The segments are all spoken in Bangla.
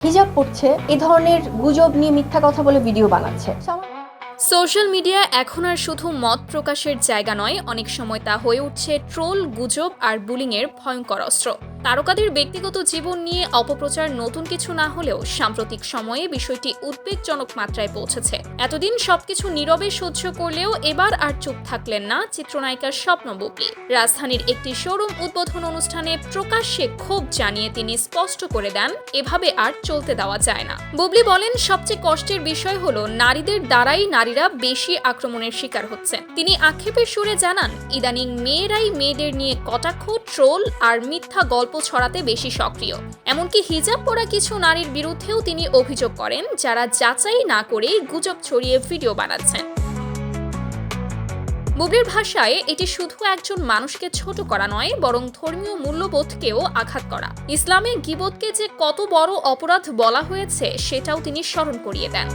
হিজাব পড়ছে, এ ধরনের গুজব নিয়ে মিথ্যা কথা বলে ভিডিও বানাচ্ছে। সোশ্যাল মিডিয়া এখন আর শুধু মত প্রকাশের জায়গা নয়, অনেক সময় তা হয়ে উঠছে ট্রোল, গুজব আর বুলিংয়ের ভয়ঙ্কর অস্ত্র। তারকাদের ব্যক্তিগত জীবন নিয়ে অপপ্রচার নতুন কিছু না হলেও সাম্প্রতিক সময়ে বিষয়টি উদ্বেগজনক মাত্রায় পৌঁছেছে। এতদিন সবকিছু নীরবে সহ্য করলেও এবার আর চুপ থাকলেন না চিত্রনায়িকার স্বপ্ন বুবলি। রাজধানীর একটি শোরুম উদ্বোধন অনুষ্ঠানে প্রকাশ্যে ক্ষোভ জানিয়ে তিনি স্পষ্ট করে দেন, এভাবে আর চলতে দেওয়া যায় না। বুবলি বলেন, সবচেয়ে কষ্টের বিষয় হলো নারীদের দ্বারাই নারীরা বেশি আক্রমণের শিকার হচ্ছে। তিনি আক্ষেপের সুরে জানান, ইদানিং মেয়েরাই মেয়েদের নিয়ে কটাক্ষ, ট্রোল আর মিথ্যা গল্প ছড়াতে বেশি সক্রিয়। এমনকি হিজাব পরা কিছু নারীর বিরুদ্ধেও তিনি অভিযোগ করেন, যারা যাচাই না করেই গুজব ছড়িয়ে ভিডিও বানাচ্ছেন। বুবলির ভাষায় এটি শুধু একজন মানুষকে ছোট করা নয়, বরং ধর্মীয় মূল্যবোধকেও আঘাত করা। ইসলামে গীবতকে যে কত বড় অপরাধ বলা হয়েছে সেটাও তিনি স্মরণ করিয়ে দেন।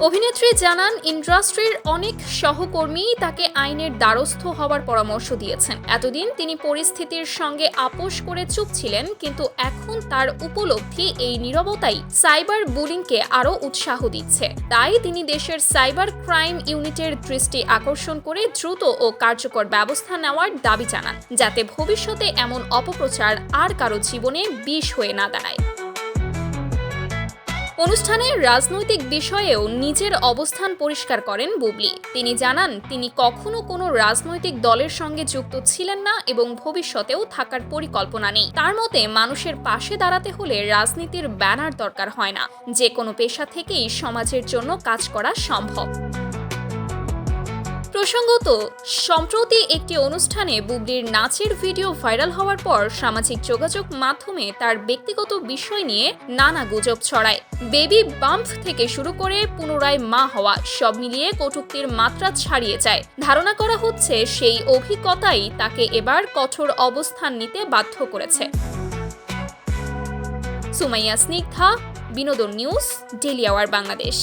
অভিনেত্রী জানান, ইন্ডাস্ট্রির অনেক সহকর্মী তাকে আইনের দ্বারস্থ হওয়ার পরামর্শ দিয়েছেন। এতদিন তিনি পরিস্থিতির সঙ্গে আপোষ করে চুপ ছিলেন, কিন্তু এখন তার উপলব্ধি এই নীরবতাই সাইবার বুলিংকে আরও উৎসাহ দিচ্ছে। তাই তিনি দেশের সাইবার ক্রাইম ইউনিটের দৃষ্টি আকর্ষণ করে দ্রুত ও কার্যকর ব্যবস্থা নেওয়ার দাবি জানান, যাতে ভবিষ্যতে এমন অপপ্রচার আর কারো জীবনে বিষ হয়ে না দাঁড়ায়। অনুষ্ঠানে রাজনৈতিক বিষয়েও নিজের অবস্থান পরিষ্কার করেন বুবলি। তিনি জানান, তিনি কখনো কোনো রাজনৈতিক দলের সঙ্গে যুক্ত ছিলেন না এবং ভবিষ্যতেও থাকার পরিকল্পনা নেই। তার মতে, মানুষের পাশে দাঁড়াতে হলে রাজনীতির ব্যানার দরকার হয় না, যে কোনো পেশা থেকেই সমাজের জন্য কাজ করা সম্ভব। প্রসঙ্গত, সম্প্রতি একটি অনুষ্ঠানে বুবলির নাচের ভিডিও ভাইরাল হওয়ার পর সামাজিক যোগাযোগ মাধ্যমে তার ব্যক্তিগত বিষয় নিয়ে নানা গুজব ছড়ায়। বেবি বাম্প থেকে শুরু করে পুনরায় মা হওয়া, সব মিলিয়ে কটূক্তির মাত্রা ছাড়িয়ে যায়। ধারণা করা হচ্ছে সেই অভিজ্ঞতাই তাকে এবার কঠোর অবস্থান নিতে বাধ্য করেছে। সুমাইয়া স্নিগ্ধা, বিনোদন নিউজ, ডেইলি আওয়ার বাংলাদেশ।